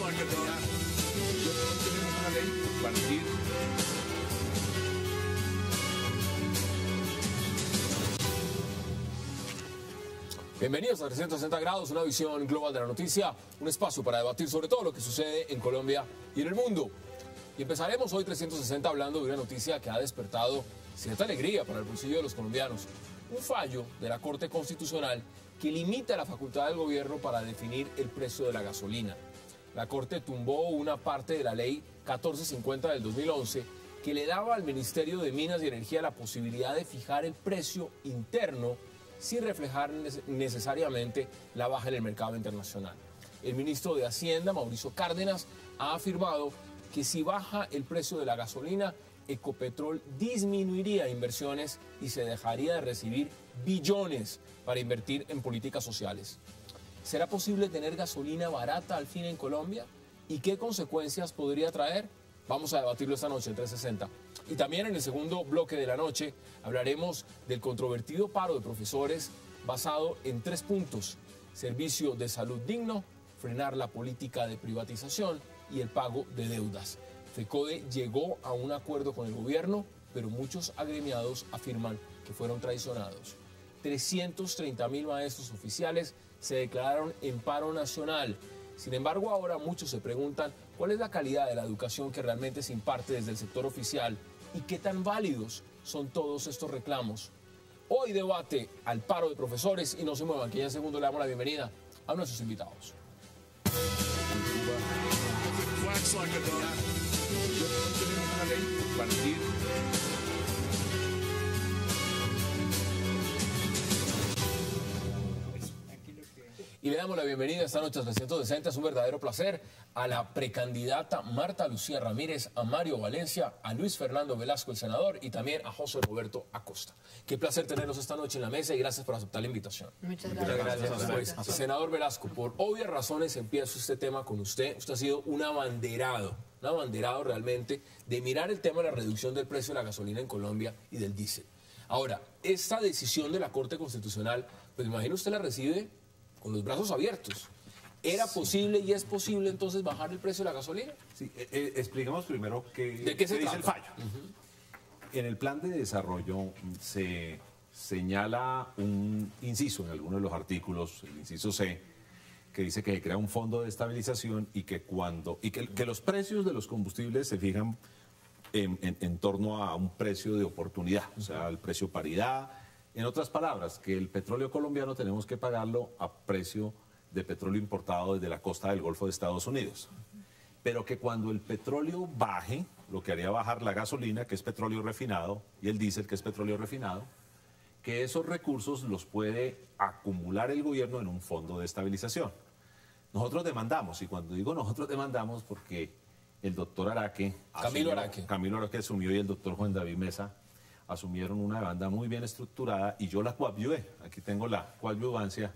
Tenemos una ley partir. Bienvenidos a 360 grados, una visión global de la noticia, un espacio para debatir sobre todo lo que sucede en Colombia y en el mundo. Y empezaremos hoy 360 hablando de una noticia que ha despertado cierta alegría para el bolsillo de los colombianos. Un fallo de la Corte Constitucional que limita la facultad del gobierno para definir el precio de la gasolina. La Corte tumbó una parte de la ley 1450 del 2011 que le daba al Ministerio de Minas y Energía la posibilidad de fijar el precio interno sin reflejar necesariamente la baja en el mercado internacional. El ministro de Hacienda, Mauricio Cárdenas, ha afirmado que si baja el precio de la gasolina, Ecopetrol disminuiría inversiones y se dejaría de recibir billones para invertir en políticas sociales. ¿Será posible tener gasolina barata al fin en Colombia? ¿Y qué consecuencias podría traer? Vamos a debatirlo esta noche en 360. Y también en el segundo bloque de la noche hablaremos del controvertido paro de profesores basado en 3 puntos: servicio de salud digno, frenar la política de privatización y el pago de deudas. FECODE llegó a un acuerdo con el gobierno, pero muchos agremiados afirman que fueron traicionados. 330.000 maestros oficiales se declararon en paro nacional. Sin embargo, ahora muchos se preguntan cuál es la calidad de la educación que realmente se imparte desde el sector oficial y qué tan válidos son todos estos reclamos. Hoy debate al paro de profesores y no se muevan, que ya en segundo le damos la bienvenida a nuestros invitados. Tenemos una ley partir. Y le damos la bienvenida esta noche a 360. Es un verdadero placer a la precandidata Marta Lucía Ramírez, a Mario Valencia, a Luis Fernando Velasco, el senador, y también a José Roberto Acosta. Qué placer tenerlos esta noche en la mesa y gracias por aceptar la invitación. Muchas gracias. Pues, senador Velasco, por obvias razones empiezo este tema con usted. Usted ha sido un abanderado realmente de mirar el tema de la reducción del precio de la gasolina en Colombia y del diésel. Ahora, esta decisión de la Corte Constitucional, pues me imagino usted la recibe con los brazos abiertos. ¿Era posible y es posible entonces bajar el precio de la gasolina? Sí, expliquemos primero ¿De qué se dice el fallo. En el plan de desarrollo se señala un inciso en alguno de los artículos, el inciso C, que dice que se crea un fondo de estabilización y que los precios de los combustibles se fijan en torno a un precio de oportunidad, o sea, el precio paridad. En otras palabras, que el petróleo colombiano tenemos que pagarlo a precio de petróleo importado desde la costa del Golfo de Estados Unidos. Pero que cuando el petróleo baje, lo que haría bajar la gasolina, que es petróleo refinado, y el diésel, que es petróleo refinado, que esos recursos los puede acumular el gobierno en un fondo de estabilización. Nosotros demandamos, y cuando digo nosotros demandamos, porque el doctor Araque, Camilo Araque asumió, y el doctor Juan David Mesa asumieron una demanda muy bien estructurada y yo la coadyuvé. Aquí tengo la coadyuvancia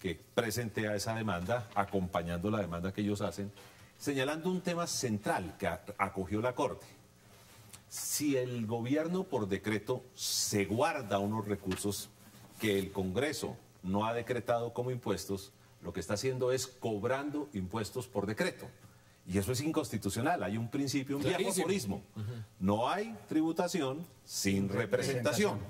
que presenté a esa demanda, acompañando la demanda que ellos hacen, señalando un tema central que acogió la Corte. Si el gobierno por decreto se guarda unos recursos que el Congreso no ha decretado como impuestos, lo que está haciendo es cobrando impuestos por decreto. Y eso es inconstitucional, hay un principio, un viejo aforismo. No hay tributación sin representación.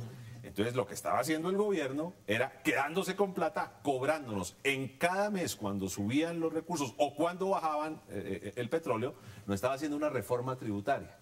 Entonces lo que estaba haciendo el gobierno era quedándose con plata, cobrándonos en cada mes cuando subían los recursos o cuando bajaban el petróleo, no estaba haciendo una reforma tributaria.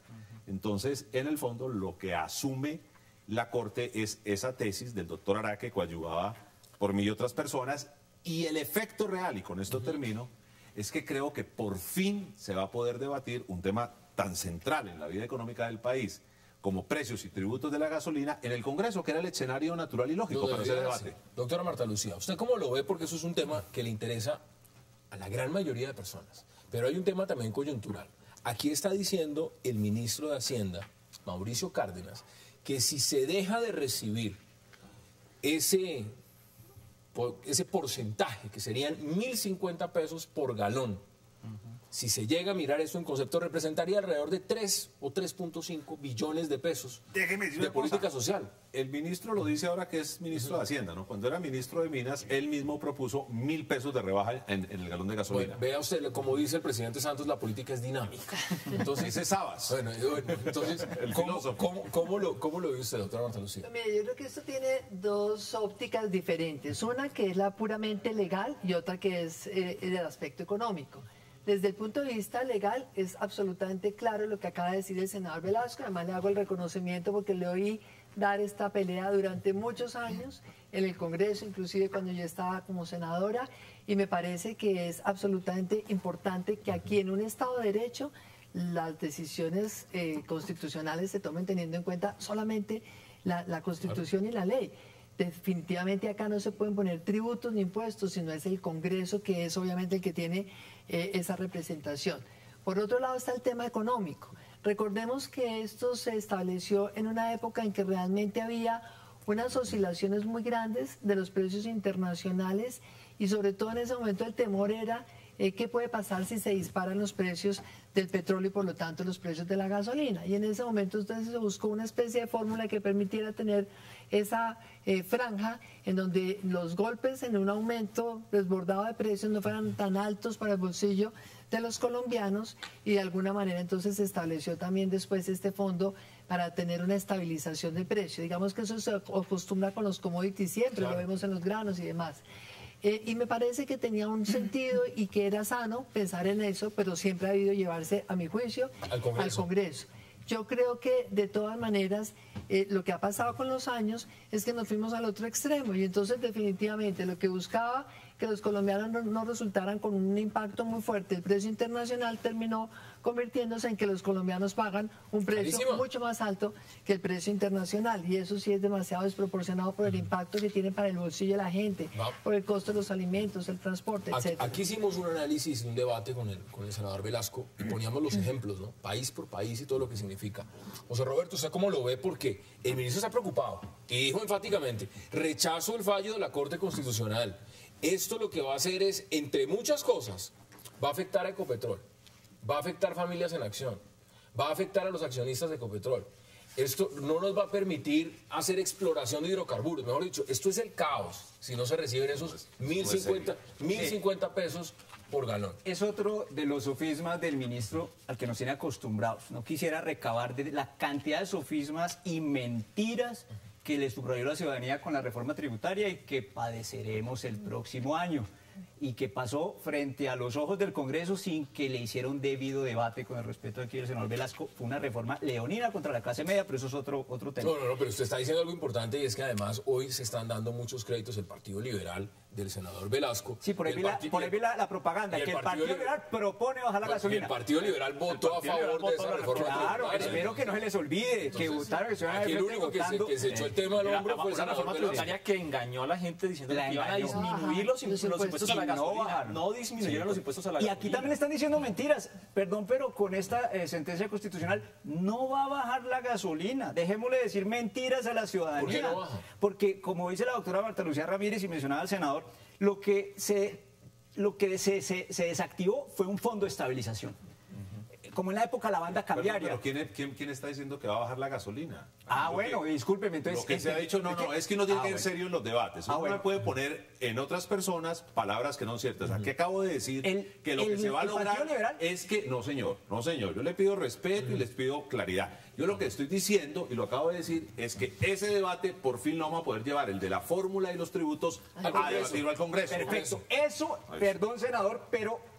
Entonces, en el fondo, lo que asume la Corte es esa tesis del doctor Araque, coadyuvada por mí y otras personas, y el efecto real, y con esto termino, es que creo que por fin se va a poder debatir un tema tan central en la vida económica del país como precios y tributos de la gasolina en el Congreso, que era el escenario natural y lógico para ese debate. Doctora Marta Lucía, ¿usted cómo lo ve? Porque eso es un tema que le interesa a la gran mayoría de personas. Pero hay un tema también coyuntural. Aquí está diciendo el ministro de Hacienda, Mauricio Cárdenas, que si se deja de recibir ese porcentaje, que serían 1.050 pesos por galón, si se llega a mirar eso en concepto, representaría alrededor de 3 o 3.5 billones de pesos Déjeme decir de una cosa. política social. El ministro lo dice ahora que es ministro de Hacienda, ¿no? Cuando era ministro de Minas, él mismo propuso 1.000 pesos de rebaja en el galón de gasolina. Bueno, vea usted, como dice el presidente Santos, la política es dinámica. Entonces, Ese es Sabas. bueno, entonces El ¿cómo, filósofo. cómo lo ve usted, doctora Marta Lucía? Mire, yo creo que esto tiene dos ópticas diferentes. Una que es la puramente legal y otra que es el aspecto económico. Desde el punto de vista legal es absolutamente claro lo que acaba de decir el senador Velasco. Además le hago el reconocimiento porque le oí dar esta pelea durante muchos años en el Congreso, inclusive cuando yo estaba como senadora, y me parece que es absolutamente importante que aquí en un Estado de Derecho las decisiones constitucionales se tomen teniendo en cuenta solamente la Constitución y la ley. Definitivamente acá no se pueden poner tributos ni impuestos, sino es el Congreso que es obviamente el que tiene esa representación. Por otro lado está el tema económico. Recordemos que esto se estableció en una época en que realmente había unas oscilaciones muy grandes de los precios internacionales y sobre todo en ese momento el temor era qué puede pasar si se disparan los precios del petróleo y por lo tanto los precios de la gasolina. Y en ese momento entonces se buscó una especie de fórmula que permitiera tener esa franja en donde los golpes en un aumento desbordado de precios no fueran tan altos para el bolsillo de los colombianos y de alguna manera entonces se estableció también después este fondo para tener una estabilización de precio. Digamos que eso se acostumbra con los commodities siempre, Claro. lo vemos en los granos y demás. Y me parece que tenía un sentido y que era sano pensar en eso, pero siempre ha habido llevarse, a mi juicio, Al Congreso. Yo creo que de todas maneras lo que ha pasado con los años es que nos fuimos al otro extremo y entonces definitivamente lo que buscaba que los colombianos no resultaran con un impacto muy fuerte. El precio internacional terminó convirtiéndose en que los colombianos pagan un precio Carísimo. mucho más alto que el precio internacional y eso sí es demasiado desproporcionado por el impacto que tiene para el bolsillo de la gente, Va. por el costo de los alimentos, el transporte, Aquí, etcétera. aquí hicimos un análisis, un debate con el senador Velasco y poníamos los ejemplos, ¿no? País por país y todo lo que significa. José Roberto, ¿usted cómo lo ve? Porque el ministro está preocupado y dijo enfáticamente, rechazo el fallo de la Corte Constitucional. Esto lo que va a hacer es, entre muchas cosas, va a afectar a Ecopetrol, va a afectar familias en acción, va a afectar a los accionistas de Ecopetrol. Esto no nos va a permitir hacer exploración de hidrocarburos. Mejor dicho, esto es el caos si no se reciben esos 1.050 pesos por galón. Es otro de los sofismas del ministro al que nos tiene acostumbrados. No quisiera recabar de la cantidad de sofismas y mentiras que le subrayó la ciudadanía con la reforma tributaria y que padeceremos el próximo año. Y que pasó frente a los ojos del Congreso sin que le hiciera un debido debate, con el respeto aquí del senador Velasco. Fue una reforma leonina contra la clase media, pero eso es otro tema. No, pero usted está diciendo algo importante y es que además hoy se están dando muchos créditos el Partido Liberal del senador Velasco. Sí, por ahí vi la propaganda, y el que el Partido Partido Liberal propone bajar la Y gasolina. el Partido Liberal votó a favor de esa reforma Claro, tributaria. espero que no se les olvide que votaron, que se van a Aquí el ver único que se echó el tema al hombro fue el Una senador reforma Velasco. tributaria que engañó a la gente diciendo La que iban a engañó. disminuir los impuestos a la Y no gasolina. bajaron. No disminuyeron los impuestos a la Y gasolina. aquí también están diciendo mentiras. Perdón, pero con esta sentencia constitucional no va a bajar la gasolina. Dejémosle decir mentiras a la ciudadanía. ¿Por qué no baja? Porque, como dice la doctora Marta Lucía Ramírez y mencionaba al senador, lo que se desactivó fue un fondo de estabilización. Como en la época de la banda cambiaria. Pero ¿quién está diciendo que va a bajar la gasolina? Ah, Lo bueno, que- discúlpeme. Entonces, Lo que se ha dicho, es que uno tiene que ir bueno. serio en los debates. Uno bueno. no puede poner en otras personas palabras que no son ciertas. Aquí acabo de decir que lo que se va a el lograr Partido Liberal- es que... No, señor. Yo le pido respeto y les pido claridad. Yo lo que estoy diciendo, y lo acabo de decir, es que ese debate por fin lo vamos a poder llevar, el de la fórmula y los tributos, a debatirlo al Congreso. Perfecto. Eso, perdón, senador, pero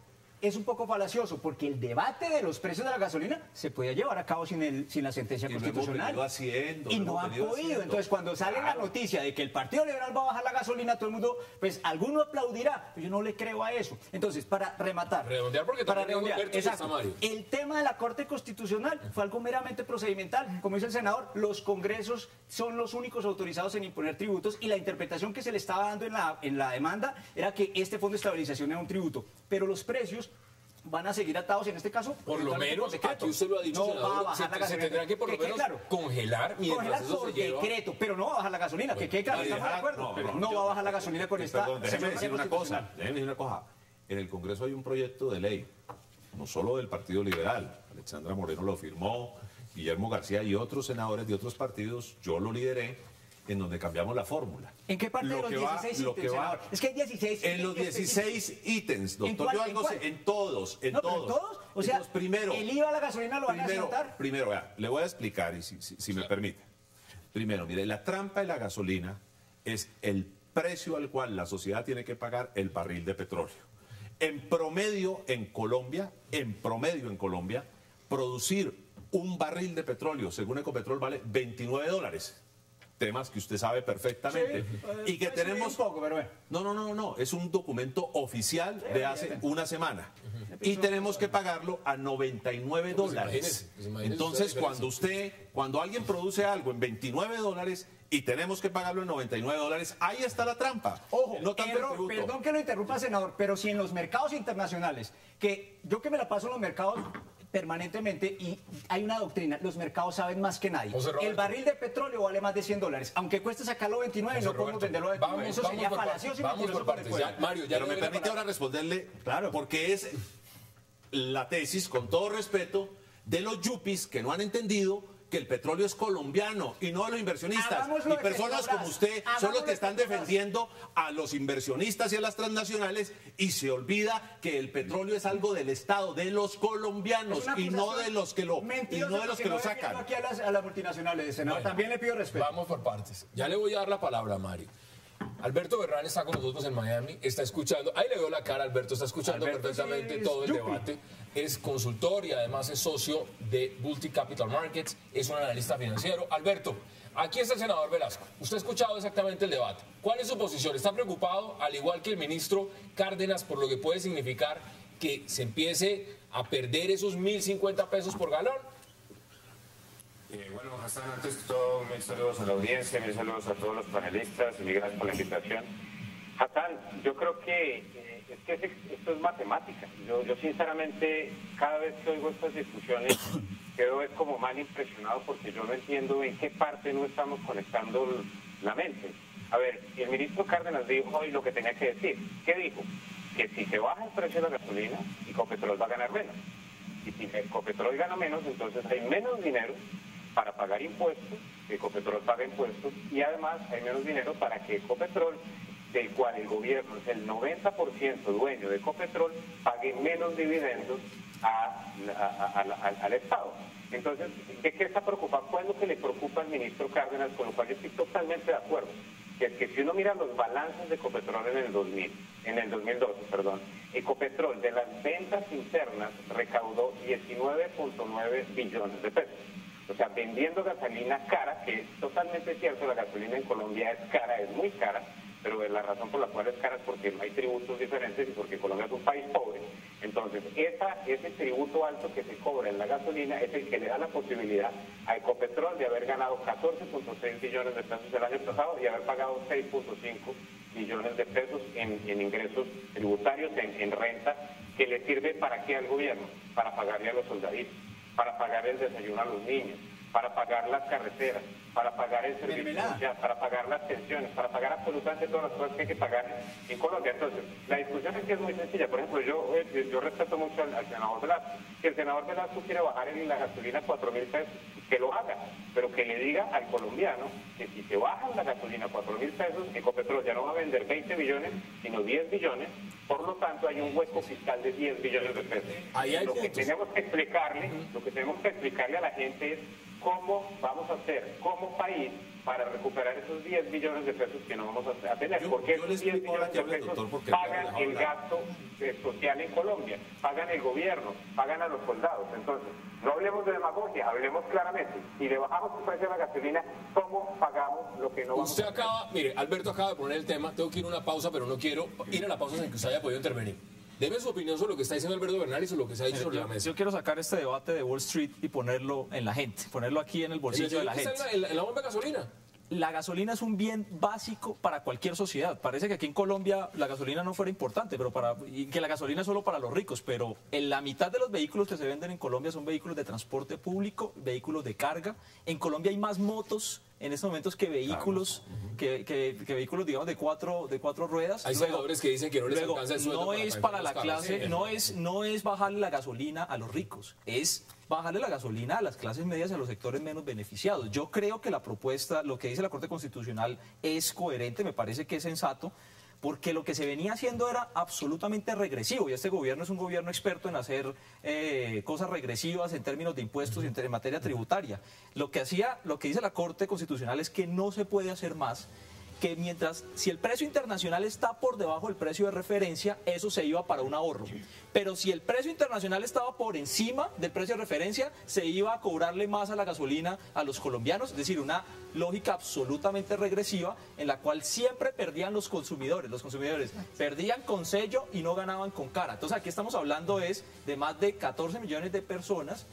es un poco falacioso, porque el debate de los precios de la gasolina se podía llevar a cabo sin la sentencia Y lo hemos constitucional. venido haciendo, y lo no hemos han venido podido. haciendo. Entonces, cuando sale la noticia de que el Partido Liberal va a bajar la gasolina, todo el mundo, pues alguno aplaudirá. Yo no le creo a eso. Entonces, para rematar. Redondear, porque para también redondear, Humberto y exacto. está Mario. El tema de la Corte Constitucional fue algo meramente procedimental. Como dice el senador, los congresos son los únicos autorizados en imponer tributos y la interpretación que se le estaba dando en la demanda era que este fondo de estabilización era un tributo. Pero los precios van a seguir atados, en este caso, Por lo eventualmente menos, decreto. aquí usted lo ha dicho, no va a senador, bajar la se gasolina. tendrán que por lo quede menos claro. congelar mientras Congelar eso se por lleva. decreto, pero no va a bajar la gasolina, que quede claro, y estamos de dejar- acuerdo. no, No va a bajar la gasolina con esta Perdón, déjeme decir una cosa. constitucional. Déjeme decir una cosa. En el Congreso hay un proyecto de ley no solo del Partido Liberal, Alexandra Moreno lo firmó, Guillermo García y otros senadores de otros partidos, yo lo lideré, en donde cambiamos la fórmula. ¿En qué parte de los 16 ítems, senador? Es que hay 16 en los 16 ítems, doctor. ¿En cuál? Yo algo sé, en todos, en No, pero todos. ¿en todos? O sea, Entonces, primero, ¿el IVA a la gasolina lo van a descontar? Primero, vea, le voy a explicar, y si me permite. Primero, mire, la trampa de la gasolina es el precio al cual la sociedad tiene que pagar el barril de petróleo. En promedio en Colombia, producir un barril de petróleo, según Ecopetrol, vale $29. Temas que usted sabe perfectamente. Y que tenemos... Un poco, pero bueno. No, es un documento oficial de hace una semana. Y tenemos que pagarlo a $99. Pues imagínese Entonces, usted la cuando alguien produce algo en $29 y tenemos que pagarlo en $99, ahí está la trampa. Ojo, no tanto el tributo. perdón que lo interrumpa, senador, pero si en los mercados internacionales, que yo que me la paso en los mercados permanentemente y hay una doctrina, los mercados saben más que nadie. José Roberto. El barril de petróleo vale más de $100, aunque cueste sacarlo 29, José no podemos Roberto, venderlo a 29. Eso sería por falacioso y partes, vamos mentiroso por por partes. fuera. Ya, Mario, ya Pero le me doy la permite palabra. ahora responderle, Claro. porque es la tesis, con todo respeto, de los yuppies que no han entendido que el petróleo es colombiano y no de los inversionistas. Hagámoslo Y de personas Petrobras. como usted son los Hagámoslo que de están Petrobras. defendiendo a los inversionistas y a las transnacionales y se olvida que el petróleo es algo del Estado, de los colombianos Es una y no acusación de los que lo, y mentirosa no de los porque que lo no defiendo sacan. aquí a las multinacionales, senador. Bueno, También le pido respeto. Vamos por partes. Ya le voy a dar la palabra a Mario. Alberto Bernal está con nosotros en Miami, está escuchando, ahí le veo la cara, Alberto está escuchando Alberto perfectamente sí es todo el yuppie. debate. Es consultor y además es socio de Multi Capital Markets, es un analista financiero. Alberto, aquí está el senador Velasco. Usted ha escuchado exactamente el debate. ¿Cuál es su posición? ¿Está preocupado, al igual que el ministro Cárdenas, por lo que puede significar que se empiece a perder esos 1.050 pesos por galón? Bueno, Hassan, antes que todo, mil saludos a la audiencia, mil saludos a todos los panelistas y gracias por la invitación. Hassan, yo creo que esto es matemática. Yo sinceramente, cada vez que oigo estas discusiones, quedo como mal impresionado porque yo no entiendo en qué parte no estamos conectando la mente. A ver, el ministro Cárdenas dijo hoy lo que tenía que decir. ¿Qué dijo? Que si se baja el precio de la gasolina, Ecopetrol va a ganar menos. Y si Ecopetrol gana menos, entonces hay menos dinero para pagar impuestos, Ecopetrol paga impuestos, y además hay menos dinero para que Ecopetrol, del cual el gobierno es el 90% dueño de Ecopetrol, pague menos dividendos al Estado. Entonces, ¿de qué está preocupado? ¿Cuál es lo que le preocupa al ministro Cárdenas? Con lo cual yo estoy totalmente de acuerdo. Que es que si uno mira los balances de Ecopetrol en el 2012, Ecopetrol de las ventas internas recaudó 19.9 billones de pesos. O sea, vendiendo gasolina cara, que es totalmente cierto, la gasolina en Colombia es cara, es muy cara, pero la razón por la cual es cara es porque no hay tributos diferentes y porque Colombia es un país pobre. Entonces, ese tributo alto que se cobra en la gasolina es el que le da la posibilidad a Ecopetrol de haber ganado 14.6 billones de pesos el año pasado y haber pagado 6.5 billones de pesos en ingresos tributarios, en renta, que le sirve para qué al gobierno, para pagarle a los soldaditos, para pagar el desayuno a los niños, para pagar las carreteras, para pagar el servicio social, para pagar las pensiones, para pagar absolutamente todas las cosas que hay que pagar en Colombia. Entonces, la discusión aquí es muy sencilla. Por ejemplo, yo respeto mucho al senador Velasco. Si el senador Velasco quiere bajar en la gasolina 4.000 pesos, que lo haga, pero que le diga al colombiano que si se baja la gasolina 4.000 pesos, Ecopetrol ya no va a vender 20 billones, sino 10 billones. Por lo tanto, hay un hueco fiscal de 10 billones de pesos. Ahí hay Lo que puntos. tenemos que explicarle a la gente es cómo vamos a hacer como país para recuperar esos 10 billones de pesos que no vamos a tener. Porque yo le esos 10 explico ahora billones que de hable el pesos doctor, porque pagan no me el deja hablar. gasto social en Colombia, pagan el gobierno, pagan a los soldados. Entonces, no hablemos de demagogia, hablemos claramente. Si le bajamos el precio de la gasolina, ¿cómo pagamos lo que no vamos Usted a hacer? acaba, mire, Alberto acaba de poner el tema, tengo que ir a una pausa, pero no quiero ir a la pausa sin que usted haya podido intervenir. Deme su opinión sobre lo que está diciendo Alberto Bernal y sobre lo que se ha dicho sobre la mesa. Yo quiero sacar este debate de Wall Street y ponerlo en la gente, ponerlo aquí en el bolsillo de la gente. Está en la bomba de gasolina. La gasolina es un bien básico para cualquier sociedad. Parece que aquí en Colombia la gasolina no fuera importante, y que la gasolina es solo para los ricos, pero en la mitad de los vehículos que se venden en Colombia son vehículos de transporte público, vehículos de carga. En Colombia hay más motos en estos momentos que vehículos, que vehículos, digamos, de cuatro ruedas. Hay senadores que dicen que no les alcanza el sueldo no es para la clase, Sí. no es bajarle la gasolina a los ricos, es bajarle la gasolina a las clases medias y a los sectores menos beneficiados. Yo creo que la propuesta, lo que dice la Corte Constitucional, es coherente, me parece que es sensato, porque lo que se venía haciendo era absolutamente regresivo, y este gobierno es un gobierno experto en hacer cosas regresivas en términos de impuestos y en materia tributaria. Lo que dice la Corte Constitucional es que no se puede hacer más, que si el precio internacional está por debajo del precio de referencia, eso se iba para un ahorro. Pero si el precio internacional estaba por encima del precio de referencia, se iba a cobrarle más a la gasolina a los colombianos, es decir, una lógica absolutamente regresiva en la cual siempre perdían los consumidores. Los consumidores perdían con sello y no ganaban con cara. Entonces aquí estamos hablando de más de 14 millones de personas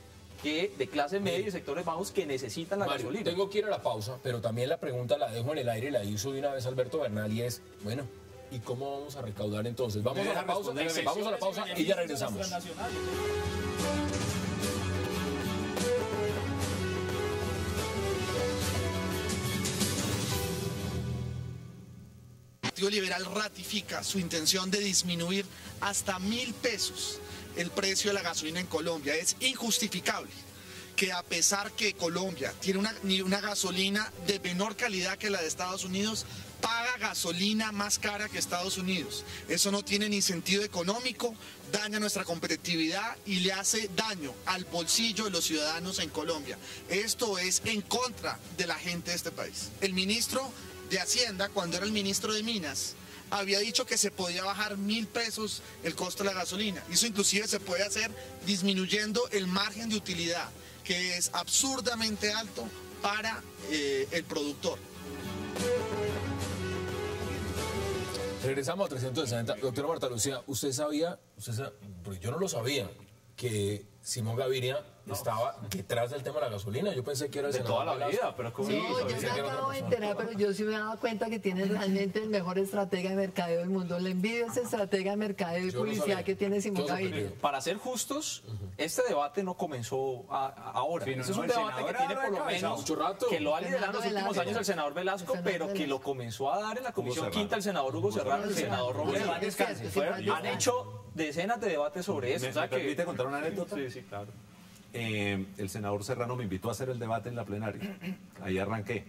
de clase media y sectores bajos que necesitan la Mario, gasolina. tengo que ir a la pausa, pero también la pregunta la dejo en el aire, la hizo de una vez Alberto Bernal, y es, bueno, ¿y cómo vamos a recaudar entonces? Vamos a la pausa y ya regresamos. El Partido Liberal ratifica su intención de disminuir hasta 1.000 pesos el precio de la gasolina en Colombia. Es injustificable que, a pesar que Colombia tiene una gasolina de menor calidad que la de Estados Unidos, paga gasolina más cara que Estados Unidos. Eso no tiene ni sentido económico, daña nuestra competitividad y le hace daño al bolsillo de los ciudadanos en Colombia. Esto es en contra de la gente de este país. El ministro de Hacienda, cuando era el ministro de Minas, había dicho que se podía bajar 1.000 pesos el costo de la gasolina. Eso inclusive se puede hacer disminuyendo el margen de utilidad, que es absurdamente alto para el productor. Regresamos a 360. Doctora Marta Lucía, porque yo no lo sabía, que Simón Gaviria estaba detrás del tema de la gasolina. Yo pensé que era el De toda senador la vida, pero como... No, yo me acabo de enterar, pero yo sí me he dado cuenta que tiene realmente el mejor estratega de mercadeo del mundo. Le envidio ese estratega de mercadeo y Yo no publicidad sabía. que tiene Simón Yo Gaviria. sorprendido. Para ser justos, este debate no comenzó ahora. Sí, no, Ese es no, un el debate senador que tiene ha por lo encabezado menos mucho rato. que lo ha liderado en los Fernando últimos Velasco. años el senador Velasco, Fernando pero que Velasco. lo comenzó a dar en la Comisión Serrano. Quinta el senador Hugo Serrano, el senador Robledo. Serrano. Descanse. Es cierto, sí, Han hecho decenas de debates sobre eso. ¿Me O sea que- permite contar una anécdota? Sí, sí, claro. El senador Serrano me invitó a hacer el debate en la plenaria. Ahí arranqué.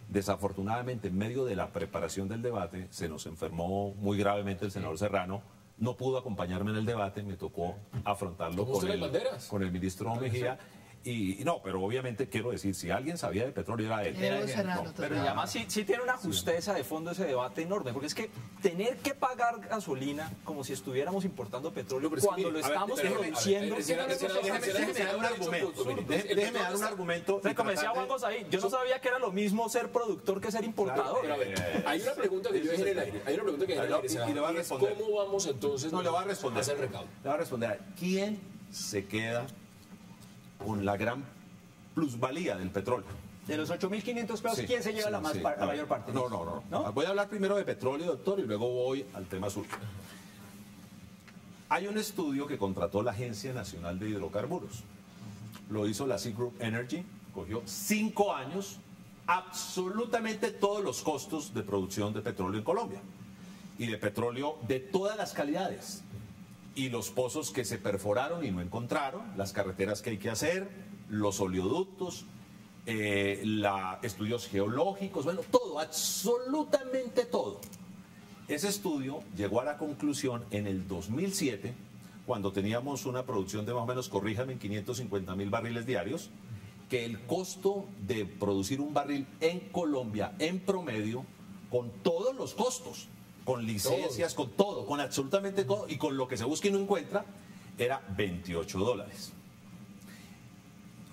Desafortunadamente, en medio de la preparación del debate, se nos enfermó muy gravemente el senador Serrano. No pudo acompañarme en el debate, me tocó afrontarlo ¿Tomó usted las banderas? con el ministro Mejía. Y no, pero obviamente quiero decir, si alguien sabía de petróleo era él. Era Hugo Serrano, No, Pero total. y además sí tiene una justeza de fondo ese debate enorme, porque es que tener que pagar gasolina como si estuviéramos importando petróleo Pero es que cuando mire, lo a ver, estamos déjeme- produciendo. Déjeme dar un argumento. Déjeme dar un argumento. y Como decía tratar Juan de- Gosaín, yo no sabía que era lo mismo ser productor que ser importador. Pero a ver, hay una pregunta que yo dejé en el aire. Hay una pregunta que dejé en el aire, Y le senador, va a y es responder. ¿cómo vamos entonces No, le va a responder. hacer recaudo? Le va a responder. ¿Quién se queda con la gran plusvalía del petróleo? De los 8.500 pesos, ¿quién se lleva la mayor parte? No. Voy a hablar primero de petróleo, doctor, y luego voy al tema sur. Hay un estudio que contrató la Agencia Nacional de Hidrocarburos. Lo hizo la Sea Group Energy, cogió 5 años, absolutamente todos los costos de producción de petróleo en Colombia. Y de petróleo de todas las calidades. Y los pozos que se perforaron y no encontraron, las carreteras que hay que hacer, los oleoductos, estudios geológicos, bueno, todo, absolutamente todo. Ese estudio llegó a la conclusión en el 2007, cuando teníamos una producción de más o menos, corríjame, en 550.000 barriles diarios, que el costo de producir un barril en Colombia, en promedio, con todos los costos, con licencias, con todo, con absolutamente todo, y con lo que se busca y no encuentra, era $28.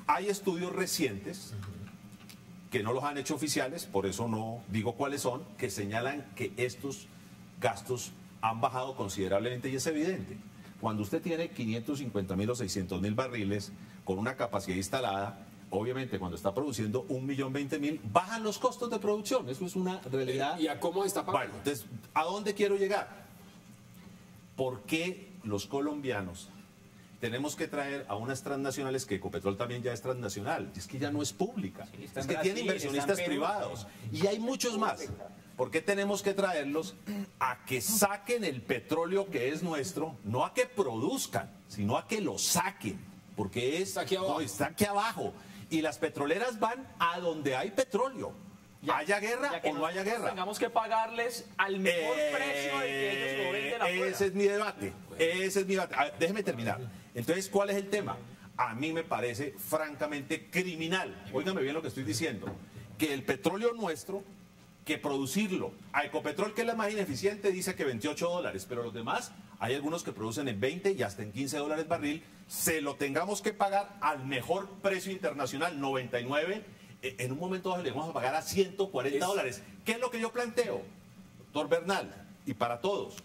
Hay estudios recientes que no los han hecho oficiales, por eso no digo cuáles son, que señalan que estos gastos han bajado considerablemente y es evidente. Cuando usted tiene 550.000 o 600.000 barriles con una capacidad instalada, obviamente cuando está produciendo 1.020.000, bajan los costos de producción. Eso es una realidad. ¿Y a cómo está pagando? Bueno, entonces, ¿a dónde quiero llegar? ¿Por qué los colombianos tenemos que traer a unas transnacionales, que Ecopetrol también ya es transnacional, y es que ya no es pública, está es en que tiene Brasil, inversionistas está en Perú. privados, y hay muchos más. ¿Por qué tenemos que traerlos a que saquen el petróleo que es nuestro, no a que produzcan, sino a que lo saquen? Porque Está aquí abajo. no, está aquí abajo. Y las petroleras van a donde hay petróleo. Haya guerra Ya que o no haya guerra. Tengamos que pagarles al mejor precio del que ellos lo venden afuera. Ese es mi debate. Ese es mi debate. A ver, déjeme terminar. Entonces, ¿cuál es el tema? A mí me parece francamente criminal. Óigame bien lo que estoy diciendo. Que el petróleo nuestro, que producirlo a Ecopetrol, que es la más ineficiente, dice que $28, pero los demás, hay algunos que producen en 20 y hasta en $15 barril, se lo tengamos que pagar al mejor precio internacional, 99. En un momento dado le vamos a pagar a $140. ¿Qué es lo que yo planteo, doctor Bernal? Y para todos.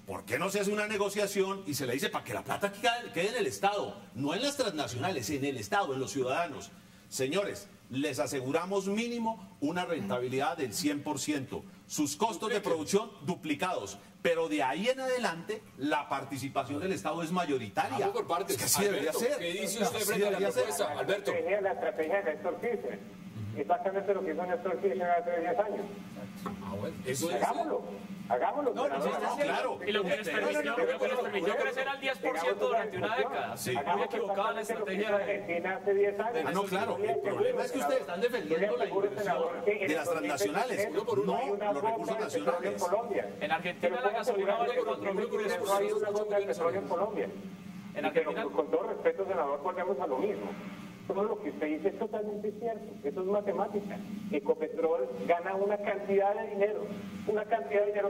¿Por qué no se hace una negociación y se le dice para que la plata quede en el Estado? No en las transnacionales, en el Estado, en los ciudadanos. Señores, les aseguramos mínimo una rentabilidad del 100%. Sus costos de producción duplicados. Pero de ahí en adelante, la participación del Estado es mayoritaria. Vamos por partes. Es que así debería Alberto, ser. ¿qué dice usted Así frente a la debería ser. propuesta? Alberto. La estrategia de Néstor Kirchner. Exactamente lo que hizo Néstor Kirchner hace 10 años. Ah, bueno, eso es... Hagámoslo, senador. Claro. Y lo que les permitió crecer al 10% durante una década. Sí. Muy equivocada la estrategia de... Argentina hace 10 años. Ah, no, claro. El problema es que ustedes están defendiendo la inversión de las transnacionales, no los recursos nacionales. En Argentina la gasolina vale 4.000 No hay una gota de petróleo en Colombia. En Pero Argentina... con todo respeto, senador, volvemos a lo mismo. Todo lo que usted dice es totalmente cierto. Eso es matemática. Ecopetrol gana una cantidad de dinero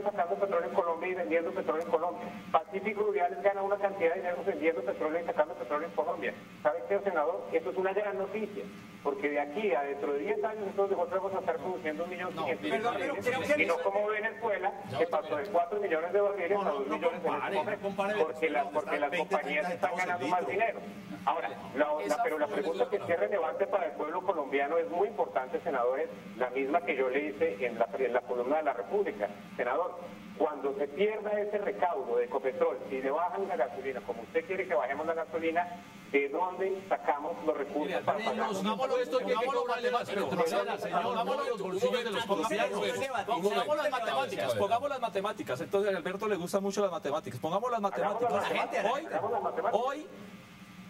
sacando petróleo en Colombia y vendiendo petróleo en Colombia. Pacífico Rubiales gana una cantidad de dinero vendiendo petróleo y sacando petróleo en Colombia. ¿Sabe qué, senador? Eso es una gran noticia. Porque de aquí a dentro de 10 años nosotros vamos a estar produciendo 1.500.000 barriles. Y no como Venezuela, que pasó de 4 millones de barriles a 2 millones en este momento. Porque las compañías están ganando más dinero. Ahora, pero la pregunta que sí es relevante para el pueblo colombiano es muy importante, senadores, la misma que yo le hice en la columna de la República. Senador, cuando se pierda ese recaudo de Ecopetrol y le bajan la gasolina, como usted quiere que bajemos la gasolina, ¿de dónde sacamos los recursos para pagar? Pongámoslo los bolsillos de los colombianos. Pongamos las matemáticas. Entonces a Alberto le gustan mucho las matemáticas. Pongamos las matemáticas. Hoy,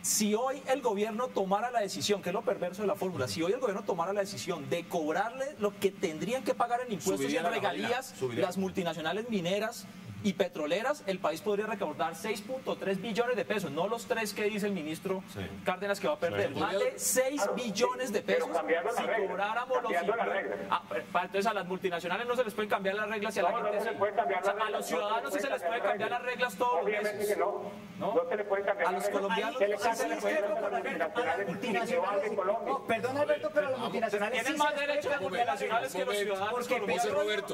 si hoy el gobierno tomara la decisión, que es lo perverso de la fórmula, si hoy el gobierno tomara la decisión de cobrarle lo que tendrían que pagar en impuestos y en regalías las multinacionales mineras y petroleras, el país podría recaudar 6.3 billones de pesos, no los 3 que dice el ministro Cárdenas que va a perder, más de 6 billones de pesos si cobráramos los impuestos. Entonces a las multinacionales no se les pueden cambiar las reglas y a la gente sí. A los ciudadanos sí se les puede cambiar las reglas todos los meses. No se le puede cambiar a los colombianos Perdón, Alberto, pero los multinacionales tienen más derechos las multinacionales que los ciudadanos colombianos.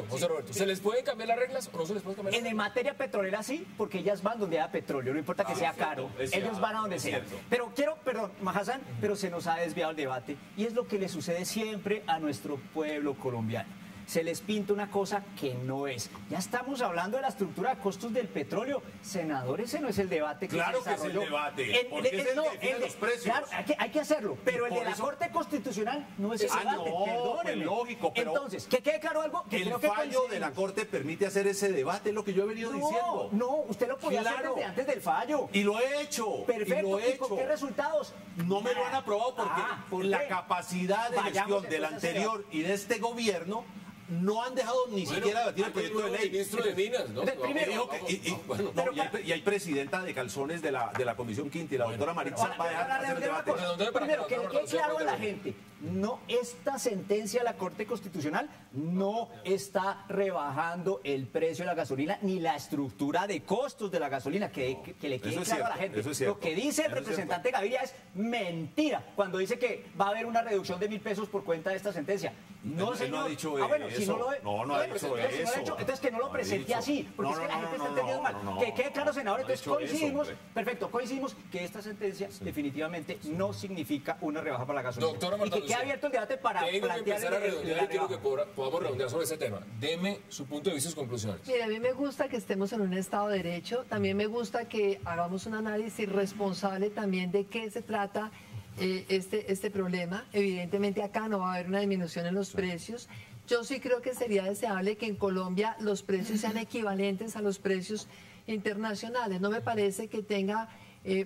José Roberto, ¿se les pueden cambiar las reglas o no se les puede cambiar las reglas? En materia petrolera sí, porque ellas van donde haya petróleo, no importa que sea caro, ellos van a donde sea. Pero perdón, Mahazán, pero se nos ha desviado el debate y es lo que le sucede siempre a nuestro pueblo colombiano. Se les pinta una cosa que no es. Ya estamos hablando de la estructura de costos del petróleo. Senador, ese no es el debate que Claro se que es el desarrolló. debate, porque es el que define los precios. Claro, hay que hacerlo, pero el de la Corte Constitucional no es el debate, perdóneme. Pues lógico, pero entonces, que quede claro algo, que el creo que fallo de coincidimos. la Corte permite hacer ese debate, es lo que yo he venido diciendo. No, usted lo podía hacer desde antes del fallo. Y lo he hecho. Perfecto, Y lo he ¿y con hecho. qué resultados? No me lo han aprobado porque ¿por la qué? capacidad de Vayamos gestión del entonces a ese anterior y de este gobierno no han dejado ni siquiera debatir el proyecto de ley. Ministro de Minas, ¿no? Primero, Dijo que- y hay presidenta de calzones de la Comisión Quinta y la doctora Maritza va a dejar hacer el debate. Primero, que le quede claro a la gente, no, esta sentencia de la Corte Constitucional no está rebajando el precio de la gasolina ni la estructura de costos de la gasolina, que le quede Eso es claro a la cierto, gente. eso es cierto. Lo que dice el Eso es representante Gaviria es mentira cuando dice que va a haber una reducción de 1.000 pesos por cuenta de esta sentencia. No, Él señor. no ha dicho Bueno, si no eso. lo No ha dicho entonces, si no lo ha eso. hecho, entonces que no lo No ha presente dicho. así, porque es que la gente está entendiendo mal. Que quede claro, senador, No ha entonces dicho eso, coincidimos, hombre. perfecto, coincidimos que esta sentencia definitivamente no significa una rebaja para la gasolina. Doctora Y Marta que quede Lucía, abierto el debate para tengo que plantear empezar a redondear y quiero que rebaja. podamos redondear sobre ese tema. Deme su punto de vista y sus conclusiones. Mire, a mí me gusta que estemos en un Estado de Derecho, también me gusta que hagamos un análisis responsable también de qué se trata este problema. Evidentemente acá no va a haber una disminución en los precios. Yo sí creo que sería deseable que en Colombia los precios sean equivalentes a los precios internacionales. No me parece que tenga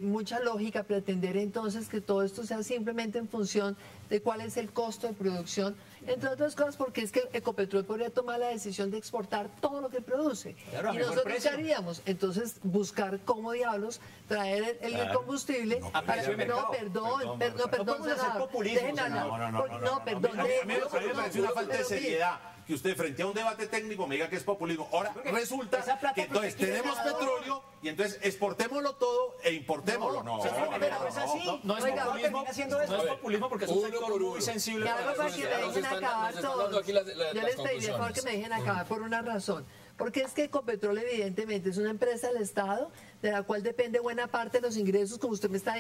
mucha lógica pretender entonces que todo esto sea simplemente en función de cuál es el costo de producción, entre otras cosas porque es que Ecopetrol podría tomar la decisión de exportar todo lo que produce. Claro, a Y mejor nosotros precio. ¿qué haríamos? Entonces buscar cómo diablos traer el combustible. a precio de mercado. Perdón, No podemos hacer senador. populismo, Déjenme hablar. No, Perdón. A mí me parece una falta de pero mire, seriedad que usted frente a un debate técnico me diga que es populismo. Ahora resulta esa plata que entonces porque quiere tenemos nada. petróleo y entonces exportémoslo todo e importémoslo. No, Pero es así. No es Oiga, populismo, termina siendo eso. no es populismo porque es un Uno sector por muy uno. sensible Que para algo la para que sociedad. me Nos dejen están- acabar nos están dando todos. aquí las Yo les pediría por conclusiones. favor que me dejen acabar por una razón. Porque es que Ecopetrol evidentemente es una empresa del Estado de la cual depende buena parte de los ingresos, como usted me está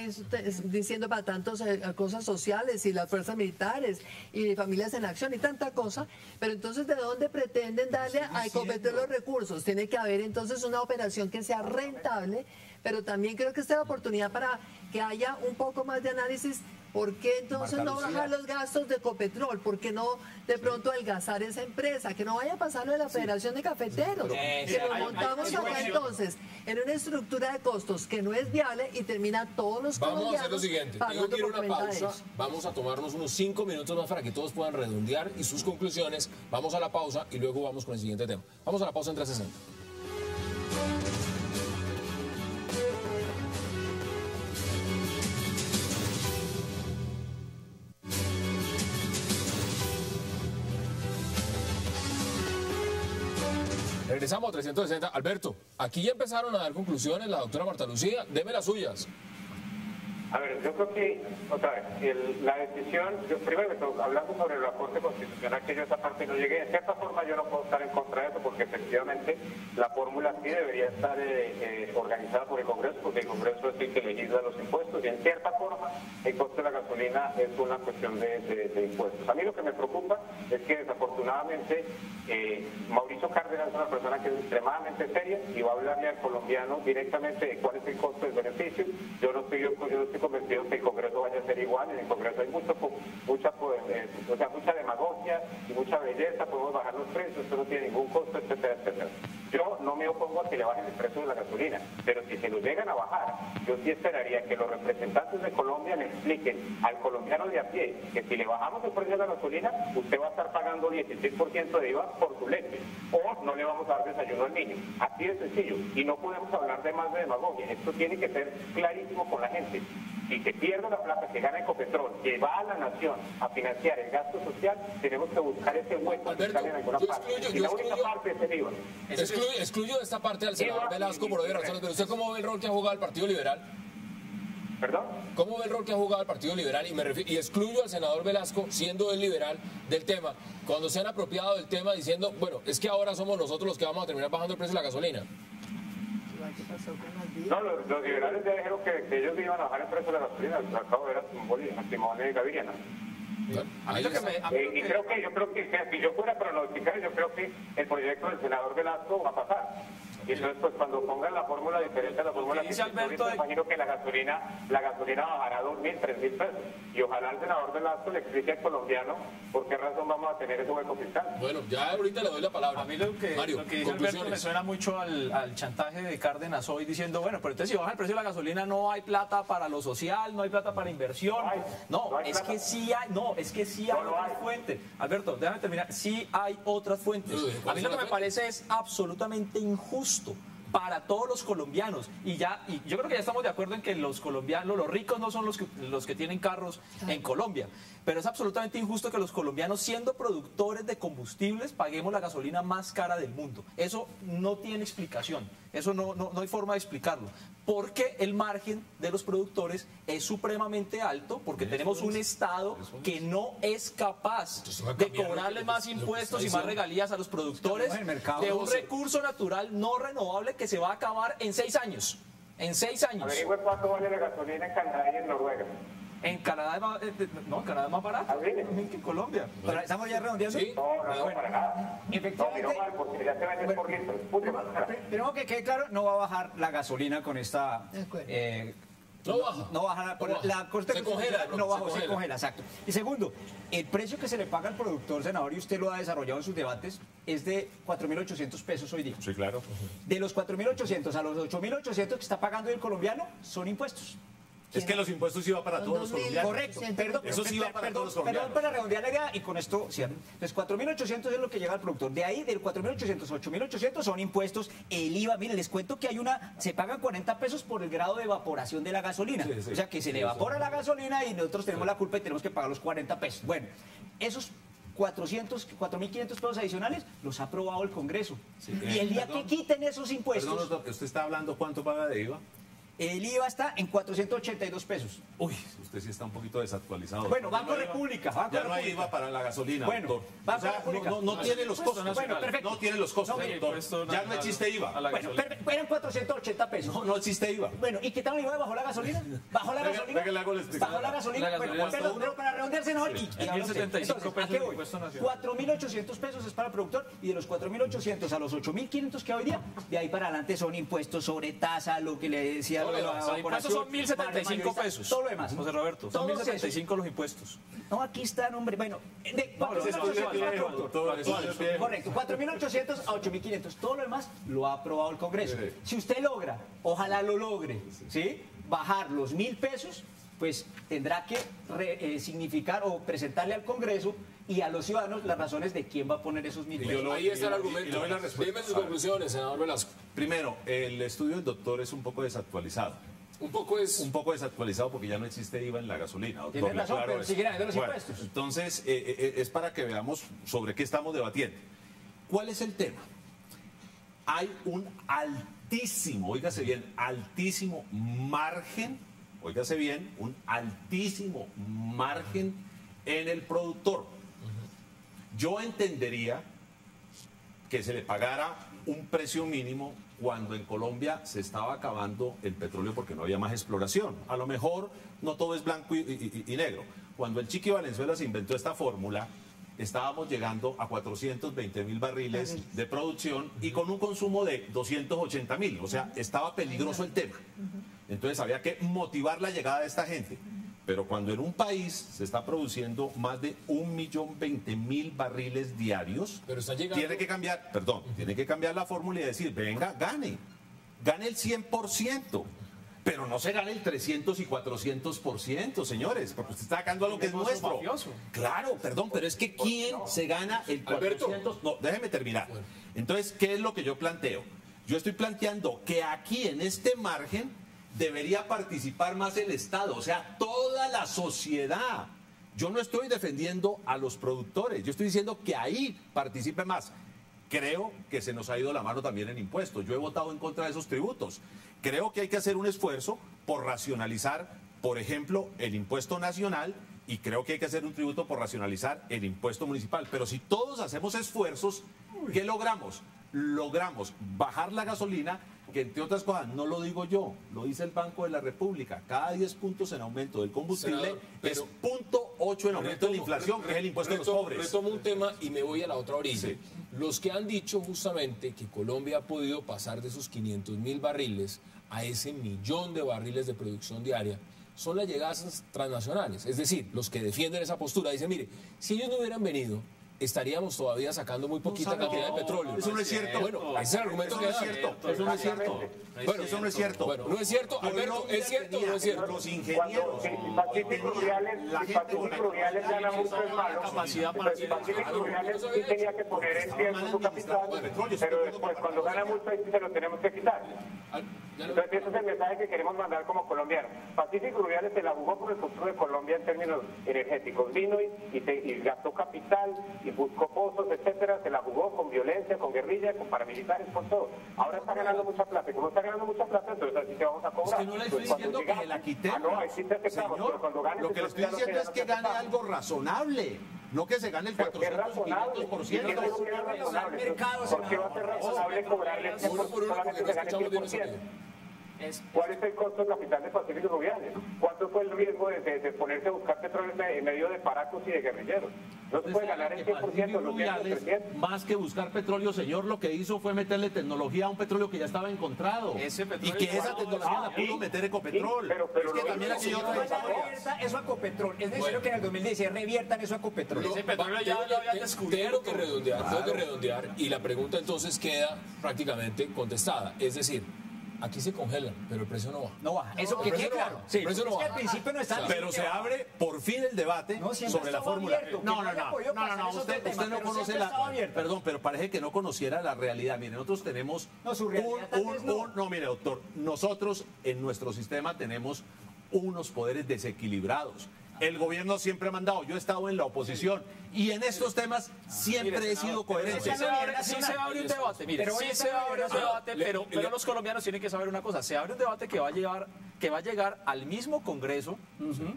diciendo, para tantas cosas sociales y las fuerzas militares y familias en acción y tanta cosa. Pero entonces, ¿de dónde pretenden darle a Ecopetrol los recursos? Tiene que haber entonces una operación que sea rentable, pero también creo que esta es la oportunidad para que haya un poco más de análisis. ¿Por qué entonces Marta no Lucía. bajar los gastos de Ecopetrol? ¿Por qué no de pronto adelgazar esa empresa? Que no vaya a pasar lo de la Federación de Cafeteros. Que nos montamos acá entonces en una estructura de costos que no es viable y termina todos los Vamos a colombianos hacer lo siguiente. Tengo pagando que ir a por una cuenta de pausa. eso. Vamos a tomarnos unos 5 minutos más para que todos puedan redondear y sus conclusiones. Vamos a la pausa y luego vamos con el siguiente tema. Vamos a la pausa en 360. Regresamos a 360. Alberto, aquí ya empezaron a dar conclusiones la doctora Marta Lucía. Deme las suyas. A ver, yo creo que, otra vez, la decisión, primero que todo, hablando sobre la Corte Constitucional, que yo esa parte no llegué, en cierta forma yo no puedo estar en contra de eso, porque efectivamente la fórmula sí debería estar organizada por el Congreso, porque el Congreso es el que legisla los impuestos, y en cierta forma el costo de la gasolina es una cuestión de impuestos. A mí lo que me preocupa es que desafortunadamente Mauricio Cárdenas es una persona que es extremadamente seria y va a hablarle al colombiano directamente de cuál es el costo del beneficio. Yo no estoy convencido que el Congreso vaya a ser igual. En el Congreso hay mucha demagogia y mucha belleza, podemos bajar los precios, esto no tiene ningún costo, etcétera, etcétera. Yo no me opongo a que le bajen el precio de la gasolina, pero si se lo llegan a bajar, yo sí esperaría que los representantes de Colombia le expliquen al colombiano de a pie que si le bajamos el precio de la gasolina, usted va a estar pagando 16% de IVA por su leche, o no le vamos a dar desayuno al niño. Así de sencillo, y no podemos hablar de más de demagogia, esto tiene que ser clarísimo con la gente. Si se pierde la plata que gana Ecopetrol, que va a la nación a financiar el gasto social, tenemos que buscar ese hueco Alberto, en alguna yo parte. excluyo- Y yo la única excluyo- parte es el IVA. Excluyo de esta parte al senador Igual, Velasco por obvias razones, pero ¿usted cómo ve el rol que ha jugado el Partido Liberal? ¿Perdón? ¿Cómo ve el rol que ha jugado el Partido Liberal? Y excluyo al senador Velasco, siendo el liberal, del tema, cuando se han apropiado del tema diciendo, bueno, es que ahora somos nosotros los que vamos a terminar bajando el precio de la gasolina. ¿Qué pasó con las vías? No, los liberales ya dijeron que ellos iban a bajar el precio de la gasolina. Lo acabo de ver a Simón Gaviria, ¿no? A mí lo que me... a mí lo Y yo creo que si yo fuera a pronosticar, yo creo que el proyecto del senador Velasco va a pasar. Y entonces, pues cuando pongan la fórmula diferente a la fórmula dice que Alberto me imagino que la gasolina bajará a 2.000, 3.000 pesos. Y ojalá el senador Velasco le explique al colombiano por qué razón vamos a tener ese hueco fiscal. Bueno, ya ahorita le doy la palabra. A mí lo que Mario, dice Alberto me conclusiones. suena mucho al chantaje de Cárdenas hoy diciendo, bueno, pero entonces si baja el precio de la gasolina no hay plata para lo social, no hay plata para inversión. No hay Es plata. que sí hay, es que sí hay No lo otras hay. fuentes. Alberto, déjame terminar. Sí hay otras fuentes. Uy, A ¿cuáles mí son lo que las me parece es absolutamente injusto para todos los colombianos y yo creo que ya estamos de acuerdo en que los colombianos, los ricos no son los que tienen carros en Colombia, pero es absolutamente injusto que los colombianos, siendo productores de combustibles, paguemos la gasolina más cara del mundo. Eso no tiene explicación. Eso no hay forma de explicarlo. Porque el margen de los productores es supremamente alto, porque tenemos un Estado que no es capaz de cobrarle más impuestos y más regalías a los productores de un recurso natural no renovable que se va a acabar en 6 años. En 6 años. Averigüe cuánto vale la gasolina en Canadá y en Noruega. En Canadá es más, en Canadá es más barato que en Colombia. Pero ¿estamos ya redondeando? Sí. No, para nada. Efectivamente. No, mal, porque ya se vende por litro. Mucho más barato. Primero que quede claro, no va a bajar la gasolina con esta... De acuerdo. No baja. No baja, No baja. la Corte Se Constitucional congela, no se bajó, se congela. congela, exacto. Y segundo, el precio que se le paga al productor, senador, y usted lo ha desarrollado en sus debates, es de 4.800 pesos hoy día. Sí, claro. De los 4.800 a los 8.800 que está pagando el colombiano, son impuestos. Es que los impuestos iban para Son todos los 2.000. colombianos. Correcto, Perdón, Eso sí va para todos los perdón colombianos. para redondear la idea y con esto cierro. Entonces, 4.800 es lo que llega al productor. De ahí, del 4.800 a 8.800 son impuestos, el IVA. Miren, les cuento que se pagan 40 pesos por el grado de evaporación de la gasolina. Sí, sí. O sea, que se le evapora la gasolina y nosotros tenemos la culpa y tenemos que pagar los 40 pesos. Bueno, esos 4.500 pesos adicionales los ha aprobado el Congreso. Y el día Perdón. que quiten esos impuestos, Perdón, doctor, usted está hablando cuánto paga de IVA. el IVA está en 482 pesos. Uy, usted sí está un poquito desactualizado. Bueno, doctor. Banco República. Banco Ya no hay República. IVA para la gasolina, Bueno, doctor. Banco O sea, República. no tiene los costos. Bueno, perfecto. No tiene los costos, No, doctor. impuesto Ya no nacional existe a IVA. la Bueno, gasolina. eran 480 pesos. No existe IVA. Bueno, ¿y qué tal el IVA? ¿Bajó la gasolina? ¿Bajó la Venga, gasolina? venga, le hago la explicación. ¿Bajó la gasolina? La Bueno, gasolina perdón, está pero para redondearse, no. Y En ahora usted. 1.075 Entonces, ¿a pesos qué el voy? impuesto nacional. 4.800 pesos es para el productor y de los 4.800 a los 8.500 que hay hoy día, de ahí para adelante son impuestos sobre tasa, lo que le decía. Todo lo de lo la demás. Los impuestos son evaporación, 1.075 margen pesos. Todo lo demás. José Roberto, son Todos 1.075 los impuestos. No, aquí están, hombre. Bueno, de No, los 4.800 estudios al viejo, productor. doctor, estudios viejos. Correcto, 4.800 a 8.500. Todo lo demás lo ha aprobado el Congreso. Sí. Si usted logra, ojalá lo logre, ¿sí? Bajar los 1.000 pesos, pues tendrá que significar o presentarle al Congreso y a los ciudadanos las razones de quién va a poner esos 1.000 pesos. Ahí está el y argumento. le doy la respuesta. Dime sus A ver. conclusiones, senador Velasco. Primero, el estudio del doctor es un poco desactualizado. Un poco es... Un poco desactualizado porque ya no existe IVA en la gasolina, doctor. Tiene razón, Claro pero eso. siguen habiendo los Bueno, impuestos. Entonces, es para que veamos sobre qué estamos debatiendo. ¿Cuál es el tema? Hay un altísimo, óigase bien, altísimo margen, óigase bien, un altísimo margen en el productor. Yo entendería que se le pagara un precio mínimo cuando en Colombia se estaba acabando el petróleo porque no había más exploración. A lo mejor no todo es blanco y negro. Cuando el Chiqui Valenzuela se inventó esta fórmula, estábamos llegando a 420.000 barriles de producción y con un consumo de 280.000. O sea, estaba peligroso el tema. Entonces había que motivar la llegada de esta gente. Pero cuando en un país se está produciendo más de 1.020.000 barriles diarios, Pero está llegando- tiene que cambiar, tiene que cambiar la fórmula y decir, venga, gane el 100%. Pero no se gane el 300 y 400%, señores, porque usted está sacando algo que es Negocio nuestro. mafioso. Claro, perdón, pero es que ¿quién se gana el Alberto. 400? No, déjeme terminar. Entonces, ¿qué es lo que yo planteo? Yo estoy planteando que aquí en este margen debería participar más el Estado, o sea, toda la sociedad. Yo no estoy defendiendo a los productores, yo estoy diciendo que ahí participe más. Creo que se nos ha ido la mano también en impuestos. Yo he votado en contra de esos tributos. Creo que hay que hacer un esfuerzo por racionalizar, por ejemplo, el impuesto nacional y creo que hay que hacer un tributo por racionalizar el impuesto municipal. Pero si todos hacemos esfuerzos, ¿qué logramos? Logramos bajar la gasolina, que entre otras cosas, no lo digo yo, lo dice el Banco de la República. Cada 10 puntos en aumento del combustible Senador, pero- es 0.8 en aumento de la inflación, que es el impuesto de los pobres. Retomo un tema y me voy a la otra orilla. Sí. Los que han dicho justamente que Colombia ha podido pasar de sus 500.000 barriles a ese 1.000.000 de barriles de producción diaria son las llegadas transnacionales. Es decir, los que defienden esa postura dicen, mire, si ellos no hubieran venido, estaríamos todavía sacando muy poquita cantidad de petróleo. Eso no es cierto. Bueno, ese es el argumento Eso que no es dan. cierto. Eso no es cierto. Bueno, Eso no es cierto. Bueno, no es cierto. Alberto, Colombia ¿es cierto o no es tenía cierto? Los Cuando ingenieros. Pacífico Rubiales, La gente con Pacífico Rubiales gana mucho es malo. capacidad para Pues Pacífico Rubiales sí tenía que poner en tiempo su capital, pero después cuando gana mucho ahí sí se lo tenemos que quitar. Entonces ese es el mensaje que queremos mandar como colombianos. Pacífico Rubiales se la jugó por el futuro de Colombia en términos energéticos. Vino y gastó capital y y buscó pozos, etcétera, se la jugó con violencia, con guerrilla, con paramilitares, con todo. Ahora está ganando mucha plata, y como está ganando mucha plata, entonces así te vamos a cobrar. Es que no le estoy Entonces, cuando diciendo que la quitemos. no, ahí sí te aceptamos, Señor, pero cuando ganes, lo que le estoy entonces ya diciendo es no que te gane aceptamos. algo razonable, no que se gane el Pero que es 400 razonable. 500%. ¿Y qué es lo que es razonable? mercado, ¿Por qué va a ser razonable cobrarle el Uno por uno, porque solamente no se gane escuchamos bien el 100%? sonido. ¿Cuál es el costo capital de Pacífico Rubiales? ¿Cuánto fue el riesgo de ponerse a buscar petróleo en medio de paracos y de guerrilleros? No se puede ganar el 100%, los 300. Más que buscar petróleo, señor, lo que hizo fue meterle tecnología a un petróleo que ya estaba encontrado. Ese Y petróleo que esa estaba tecnología la sí. pudo meter Ecopetrol. Sí, pero es que lo también hizo aquí con otra otra Revierta eso a Ecopetrol. Es necesario que en el 2016 reviertan eso a Ecopetrol. Ese petróleo ya lo habían descubierto. Tengo que redondear y la pregunta entonces queda prácticamente contestada. Es decir, aquí se congelan, pero el precio no baja. No baja. Eso No, que el quede precio no claro. baja. Sí, El precio no es que baja. al principio no está. Pero se abre por fin el debate No, siempre sobre la estaba fórmula. abierto. No, Que no, no haya no, podido no, no, pasar no, es otro usted tema, no pero conoce siempre la. estaba abierto. Perdón, pero parece que no conociera la realidad. Mire, nosotros tenemos No, su realidad tal vez no. no, mire, doctor, nosotros en nuestro sistema tenemos unos poderes desequilibrados. El gobierno siempre ha mandado, yo he estado en la oposición y en estos temas siempre he sido coherente. Sí se abre un debate, mire, Pero sí hoy se abre un debate, pero le- los colombianos tienen que saber una cosa, se abre un debate que va a llegar al mismo Congreso,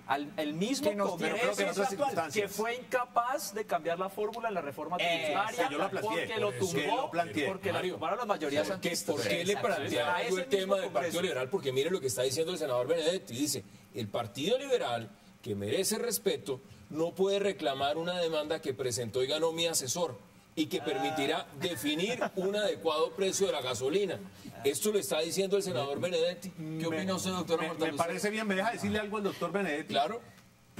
al mismo Que nos- Congreso pero creo que en otras que circunstancias. fue incapaz de cambiar la fórmula en la reforma tributaria yo lo planteé, porque lo por eso. Que tumbó, lo planteé. porque la Mario, tumbaron las mayorías ¿Por santistas. qué le Exacto. plantea A yo ese el tema mismo del Partido Congreso. Liberal? Porque mire lo que está diciendo el senador Benedetti. Dice, el Partido Liberal, que merece respeto, no puede reclamar una demanda que presentó y ganó mi asesor y que permitirá definir un adecuado precio de la gasolina. Esto lo está diciendo el senador Benedetti. ¿Qué opina usted, doctora Marta Me Lucía? parece bien, me deja decirle algo al doctor Benedetti. Claro.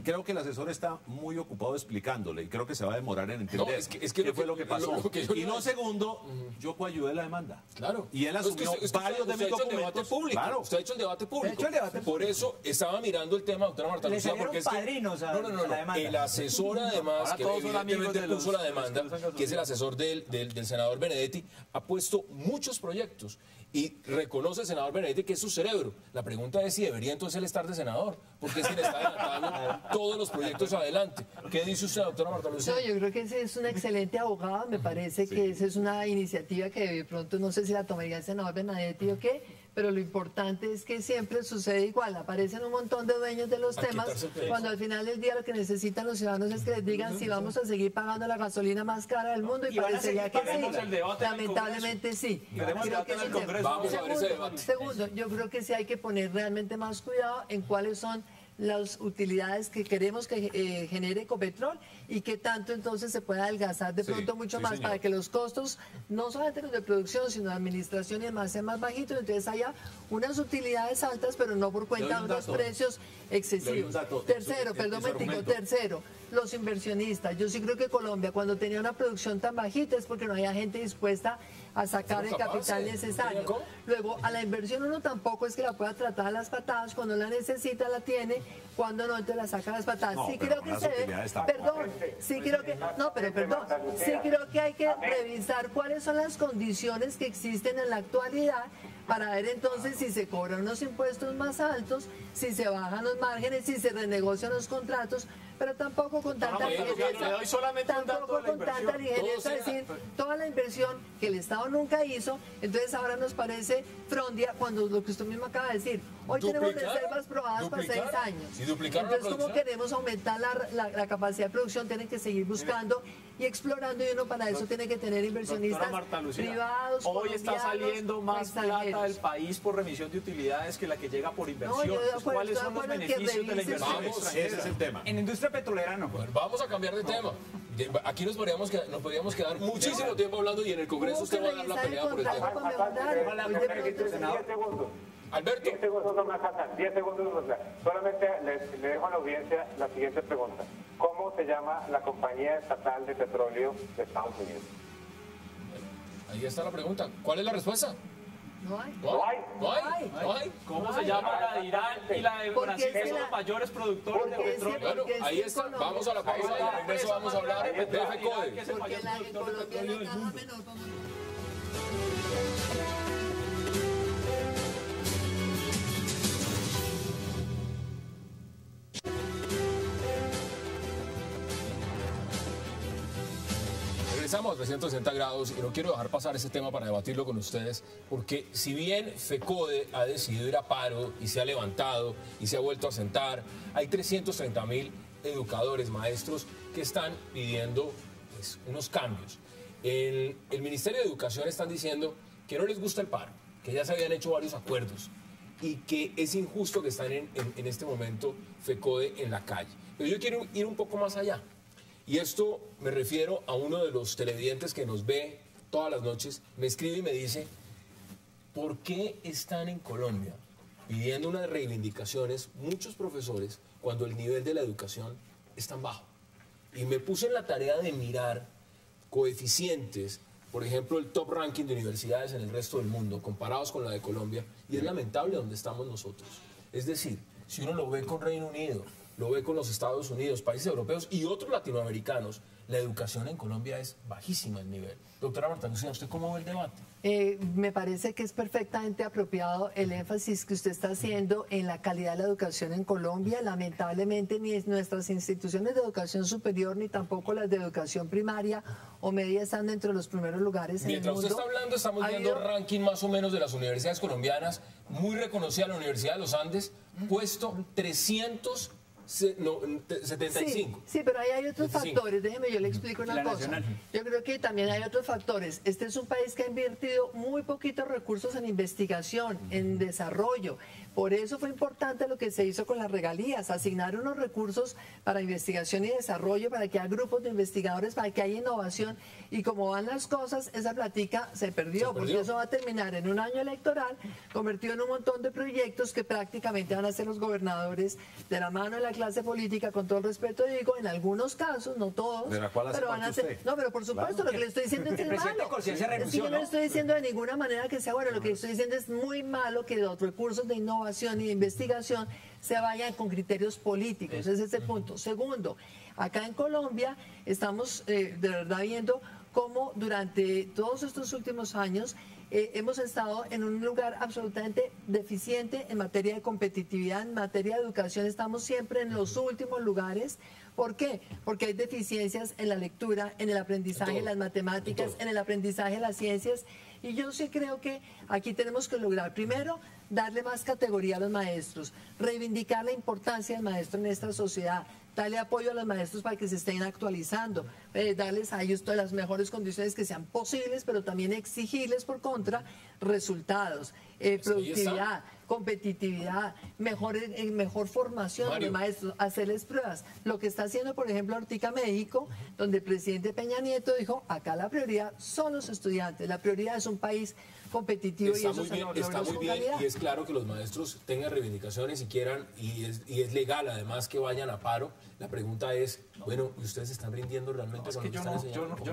Creo que el asesor está muy ocupado explicándole y creo que se va a demorar en entender No, es que qué lo fue que- lo que pasó. lo que yo y le no, iba a- segundo, yo coayudé la demanda. Claro. Y él No, es que asumió usted- varios de usted mis ha hecho el debate documentos. público. Claro. Usted ha hecho el debate público. hecho el debate Por eso estaba mirando el tema, doctora Marta Le Lucía, salieron porque es que... padrinos a no, la demanda. El asesor, además, Ahora que todos son amigos evidentemente de los- puso la de los que demanda, usan gasolina. que es el asesor del senador Benedetti, ha puesto muchos proyectos y reconoce el senador Benedetti que es su cerebro. La pregunta es si debería entonces él estar de senador, porque es quien está adelantando todos los proyectos adelante. ¿Qué dice usted, doctora Marta Lucía? No, yo creo que ese es un excelente abogado, me parece que esa es una iniciativa que de pronto no sé si la tomaría el senador Benedetti o qué, pero lo importante es que siempre sucede igual, aparecen un montón de dueños de los A temas, quitarse el peso. cuando al final del día lo que necesitan los ciudadanos es que les digan si vamos a seguir pagando la gasolina más cara del mundo y Y van a parecería seguir que sí, pagando el debate en el lamentablemente sí. Queremos Creo debate que en el es un tema. Congreso. Vamos a ver ese debate. Segundo, yo creo que sí hay que poner realmente más cuidado en cuáles son las utilidades que queremos que genere Ecopetrol y que tanto entonces se pueda adelgazar de Sí, pronto mucho sí, más señor. para que los costos, no solamente los de producción, sino de administración y demás, sean más bajitos. Entonces haya unas utilidades altas, pero no por cuenta Le de doy un unos dato. precios Le doy un excesivos. dato. Tercero, En perdón, su momentico, argumento. tercero, los inversionistas. Yo sí creo que Colombia, cuando tenía una producción tan bajita, es porque no había gente dispuesta a sacar el Somos capital capaces, necesario. ¿cómo? Luego, a la inversión uno tampoco es que la pueda tratar a las patadas, cuando la necesita la tiene, cuando no, entonces la saca a las patadas. No, Sí pero creo con que las se debe, utilidades está- perdón, sí creo que, no, pero perdón, sí creo que hay que revisar cuáles son las condiciones que existen en la actualidad para ver entonces si se cobran unos impuestos más altos, si se bajan los márgenes, si se renegocian los contratos, pero tampoco con tanta le doy solamente un dato tampoco de la con tanta inversión. ligereza, Todo es decir, toda la inversión que el Estado nunca hizo, entonces ahora nos parece frondia cuando lo que usted mismo acaba de decir, hoy tenemos Duplicaron, reservas probadas para 6 duplicaron. años. Sí, duplicaron la Entonces, como producción. queremos aumentar la capacidad de producción, tienen que seguir buscando y explorando, y uno para eso tiene que tener inversionistas Doctora Marta Lucía, privados, hoy está colombianos saliendo o más plata extranjeros. del país por remisión de utilidades que la que llega por inversión. yo de acuerdo, ¿Cuáles estoy son de los acuerdo en que beneficios de la revisen inversión Vamos, extranjera? Ese es el tema. En industria petrolera no. Bueno, vamos a cambiar de tema. Aquí nos podríamos quedar muchísimo tiempo hablando y en el Congreso Hubo usted que va a dar la revisar el pelea por el contrato tema. con Leonardo, hoy de pronto 10 segundos. Alberto. 10 segundos nomás, Hassan, 10 segundos nomás. Solamente le dejo a la audiencia la siguiente pregunta. ¿Cómo se llama la compañía estatal de petróleo de Estados Unidos? Ahí está la pregunta. ¿Cuál es la respuesta? No hay. ¿No hay? ¿No hay? ¿No hay? ¿Cómo se llama la de Irán y la de Porque Brasil, es que que son la- los mayores productores de porque es que- petróleo? Bueno, Porque ahí sí, está. Colombia. Vamos a la pausa y al regreso vamos a hablar de FCODE. Que es el Porque mayor en productor de Colombia petróleo la del caja mundo. menor, vamos a- Regresamos a 360 grados y no quiero dejar pasar ese tema para debatirlo con ustedes, porque si bien FECODE ha decidido ir a paro y se ha levantado y se ha vuelto a sentar, hay 330.000 educadores, maestros que están pidiendo pues, unos cambios. El Ministerio de Educación están diciendo que no les gusta el paro, que ya se habían hecho varios acuerdos y que es injusto que están en este momento FECODE en la calle. Pero yo quiero ir un poco más allá. Y esto me refiero a uno de los televidentes que nos ve todas las noches, me escribe y me dice, ¿por qué están en Colombia pidiendo unas reivindicaciones muchos profesores cuando el nivel de la educación es tan bajo? Y me puse en la tarea de mirar coeficientes, por ejemplo, el top ranking de universidades en el resto del mundo, comparados con la de Colombia, y es lamentable donde estamos nosotros. Es decir, si uno lo ve con Reino Unido, lo ve con los Estados Unidos, países europeos y otros latinoamericanos, la educación en Colombia es bajísima el nivel. Doctora Marta Lucía, ¿usted cómo ve el debate? Me parece que es perfectamente apropiado el énfasis que usted está haciendo en la calidad de la educación en Colombia. Lamentablemente ni nuestras instituciones de educación superior ni tampoco las de educación primaria o media están dentro de los primeros lugares en el mundo. Mientras usted está hablando, estamos viendo ranking más o menos de las universidades colombianas, muy reconocida la Universidad de los Andes, puesto 375. Sí, pero ahí hay otros factores. Déjeme, yo le explico una cosa. Yo creo que también hay otros factores. Este es un país que ha invertido muy poquitos recursos en investigación, en desarrollo. Por eso fue importante lo que se hizo con las regalías, asignar unos recursos para investigación y desarrollo, para que haya grupos de investigadores, para que haya innovación. Y como van las cosas, esa platica se perdió, porque eso va a terminar en un año electoral, convertido en un montón de proyectos que prácticamente van a ser los gobernadores de la mano de la clase política, con todo el respeto digo, en algunos casos, no todos, ¿de la cual hace pero van a ser... usted? No, pero por supuesto, lo que le estoy diciendo es que es malo. Es que yo no estoy diciendo de ninguna manera que sea bueno, lo que estoy diciendo es muy malo que los recursos de innovación y de investigación se vayan con criterios políticos, ese es ese punto. Segundo, acá en Colombia estamos de verdad viendo cómo durante todos estos últimos años hemos estado en un lugar absolutamente deficiente en materia de competitividad, en materia de educación estamos siempre en los últimos lugares. ¿Por qué? Porque hay deficiencias en la lectura, en el aprendizaje de las matemáticas, en el aprendizaje de las ciencias. Y yo sí creo que aquí tenemos que lograr, primero, darle más categoría a los maestros, reivindicar la importancia del maestro en esta sociedad, darle apoyo a los maestros para que se estén actualizando, darles a ellos todas las mejores condiciones que sean posibles, pero también exigirles por contra resultados, productividad, competitividad, mejor formación de los maestros, hacerles pruebas. Lo que está haciendo, por ejemplo, Ortica México, donde el presidente Peña Nieto dijo, acá la prioridad son los estudiantes, la prioridad es un país competitivo está y eso está muy bien y es claro que los maestros tengan reivindicaciones y quieran, y es legal además que vayan a paro. La pregunta es, bueno, ¿y ustedes están rindiendo realmente? Es que yo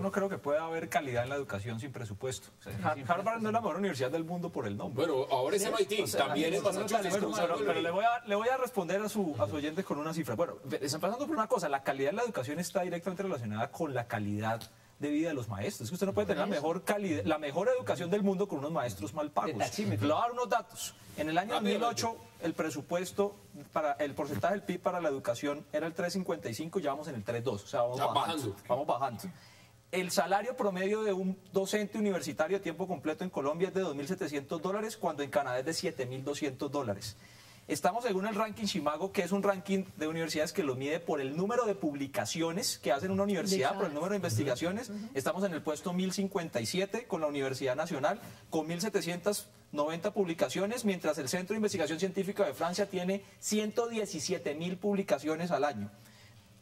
no creo que pueda haber calidad en la educación sin presupuesto. O sea, Harvard no es la mejor universidad del mundo por el nombre. Bueno, ahora es MIT, también es Massachusetts. Pero le voy a responder a su oyente con una cifra. Bueno, empezando por una cosa, la calidad de la educación está directamente relacionada con la calidad de vida de los maestros. Es que usted no puede tener la mejor educación del mundo con unos maestros mal pagos. Le voy a dar unos datos. En el año 2008, el presupuesto para el porcentaje del PIB para la educación era el 3.55, ya vamos en el 3.2. O sea, vamos bajando. El salario promedio de un docente universitario a tiempo completo en Colombia es de $2.700, cuando en Canadá es de $7.200. Estamos según el ranking Shimago, que es un ranking de universidades que lo mide por el número de publicaciones que hacen una universidad, por el número de investigaciones. Estamos en el puesto 1057 con la Universidad Nacional, con 1790 publicaciones, mientras el Centro de Investigación Científica de Francia tiene 117.000 publicaciones al año.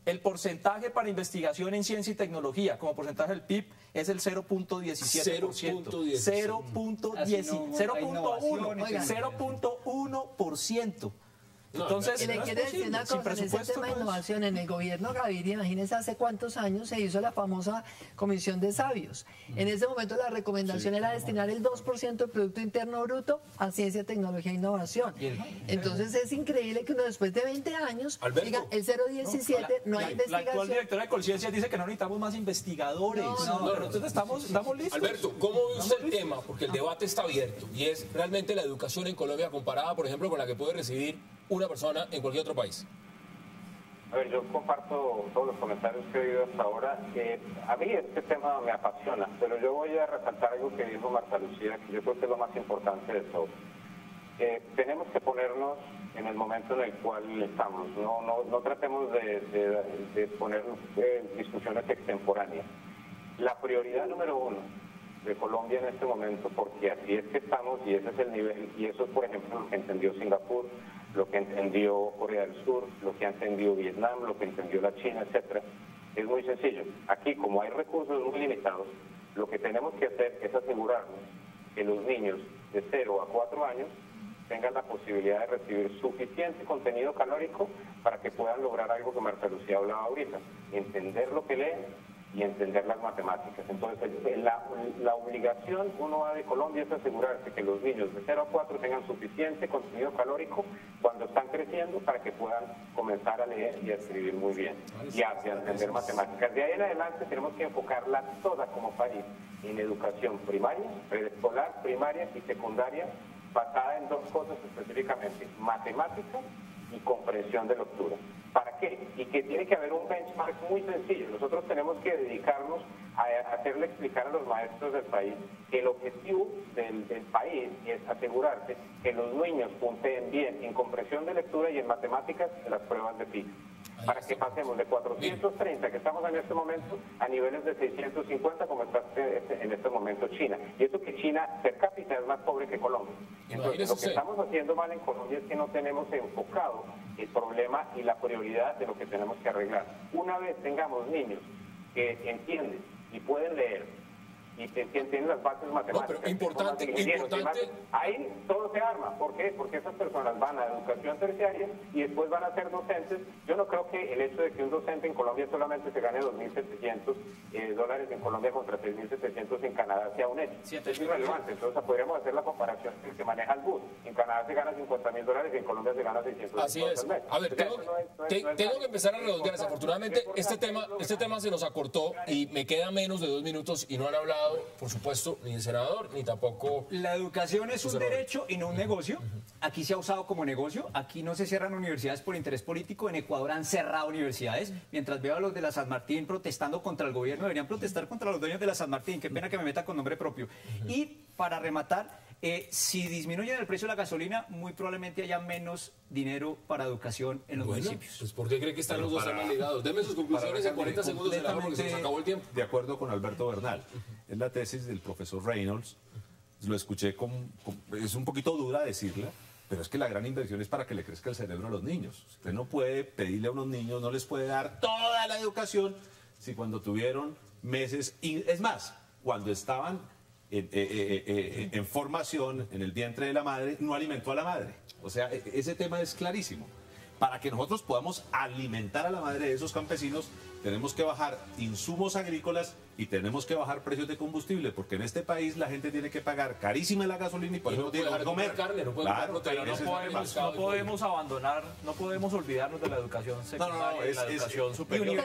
El porcentaje para investigación en ciencia y tecnología como porcentaje del PIB es el 0.17%. 0.1%. Entonces, y le quiero decir una cosa, en ese tema de innovación, en el gobierno Gaviria, imagínense hace cuántos años se hizo la famosa Comisión de Sabios. En ese momento la recomendación era destinar el 2% del Producto Interno Bruto a ciencia, tecnología e innovación. Entonces es increíble que uno después de 20 años diga el 0.17, no hay investigación. La actual directora de Colciencia dice que no necesitamos más investigadores. Pero entonces estamos listos. Alberto, ¿cómo ve usted el tema? Porque el debate está abierto y es realmente la educación en Colombia comparada, por ejemplo, con la que puede recibir una persona en cualquier otro país. A ver, yo comparto todos los comentarios que he oído hasta ahora. A mí este tema me apasiona, pero yo voy a resaltar algo que dijo Marta Lucía, que yo creo que es lo más importante de todo. Tenemos que ponernos en el momento en el cual estamos. No tratemos de poner discusiones extemporáneas. La prioridad número uno de Colombia en este momento, porque así es que estamos y ese es el nivel, y eso es, por ejemplo, lo que entendió Singapur, lo que entendió Corea del Sur, lo que ha entendido Vietnam, lo que entendió la China, etcétera. Es muy sencillo. Aquí, como hay recursos muy limitados, lo que tenemos que hacer es asegurarnos que los niños de 0 a 4 años tengan la posibilidad de recibir suficiente contenido calórico para que puedan lograr algo que Marta Lucía hablaba ahorita, entender lo que leen y entender las matemáticas. Entonces, la obligación uno va de Colombia es asegurarse que los niños de 0 a 4 tengan suficiente contenido calórico cuando están creciendo para que puedan comenzar a leer y a escribir muy bien y a entender matemáticas. De ahí en adelante tenemos que enfocarla toda como país en educación primaria, preescolar, primaria y secundaria, basada en dos cosas específicamente: matemáticas y comprensión de lectura. ¿Para qué? Y que tiene que haber un benchmark muy sencillo. Nosotros tenemos que dedicarnos a hacerle explicar a los maestros del país que el objetivo del país es asegurarse que los niños punteen bien en comprensión de lectura y en matemáticas en las pruebas de PISA. Para que pasemos de 430 que estamos en este momento a niveles de 650 como está en este momento China. Y eso que China per cápita es más pobre que Colombia. Entonces, lo que estamos haciendo mal en Colombia es que no tenemos enfocado el problema y la prioridad de lo que tenemos que arreglar. Una vez tengamos niños que entienden y pueden leer y que tienen las bases matemáticas. No, pero importante. Ahí todo se arma. ¿Por qué? Porque esas personas van a educación terciaria y después van a ser docentes. Yo no creo que el hecho de que un docente en Colombia solamente se gane $2.700 en Colombia contra $6.700 en Canadá sea un hecho. Sí, es irrelevante. Entonces podríamos hacer la comparación del que maneja el bus. En Canadá se gana $50.000 y en Colombia se gana $600 Así es. al mes. A ver, tengo que empezar a redondear. Desafortunadamente, este tema se nos acortó y me queda menos de 2 minutos y no han hablado, por supuesto, ni el senador, ni tampoco... La educación es un derecho y no un negocio. Aquí se ha usado como negocio. Aquí no se cierran universidades por interés político. En Ecuador han cerrado universidades. Mientras veo a los de la San Martín protestando contra el gobierno, deberían protestar contra los dueños de la San Martín. Qué pena que me meta con nombre propio. Y para rematar, si disminuyen el precio de la gasolina, muy probablemente haya menos dinero para educación en los municipios. Pues ¿por qué cree que están los dos temas ligados? Deme sus conclusiones en 40 segundos, senador, porque se nos acabó el tiempo. De acuerdo con Alberto Bernal. Es la tesis del profesor Reynolds. Lo escuché es un poquito dura decirla, pero es que la gran inversión es para que le crezca el cerebro a los niños. Usted no puede pedirle a unos niños, no les puede dar toda la educación si cuando tuvieron meses, es más, cuando estaban en formación en el vientre de la madre, no alimentó a la madre. O sea, ese tema es clarísimo. Para que nosotros podamos alimentar a la madre de esos campesinos, tenemos que bajar insumos agrícolas y tenemos que bajar precios de combustible, porque en este país la gente tiene que pagar carísima la gasolina y por eso no tiene que comer carne, no puede claro, comer proteína, no podemos abandonar, no podemos olvidarnos de la educación secundaria y la educación superior y la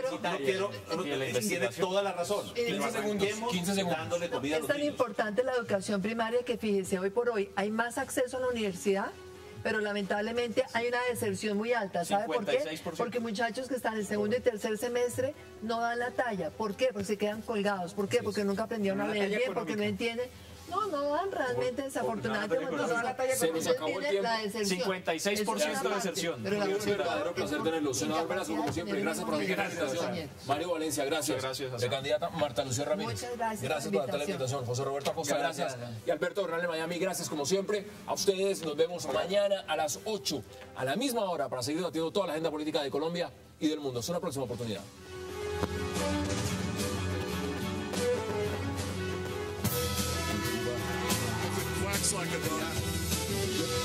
investigación. Tiene toda la razón. 15 segundos. Dándole comida a los Es tan niños. importante la educación primaria que, fíjese, hoy por hoy hay más acceso a la universidad, pero lamentablemente hay una deserción muy alta. ¿Sabe por qué? 56%. Porque muchachos que están en el segundo y tercer semestre no dan la talla. ¿Por qué? Porque se quedan colgados. ¿Por qué? Porque nunca aprendieron a leer bien, porque no entienden. No dan realmente, desafortunadamente. Se nos acabó el tiempo. 56% de deserción. Un verdadero placer tenerlo. Senador Velasco, como siempre, gracias por la invitación. Mario Valencia, gracias. De candidata Marta Lucía Ramírez. Muchas gracias Gracias por la invitación. José Roberto Acosta, gracias. Y Alberto Bernal de Miami, gracias como siempre. A ustedes nos vemos mañana a las 8, a la misma hora, para seguir debatiendo toda la agenda política de Colombia y del mundo. Hasta una próxima oportunidad. Like a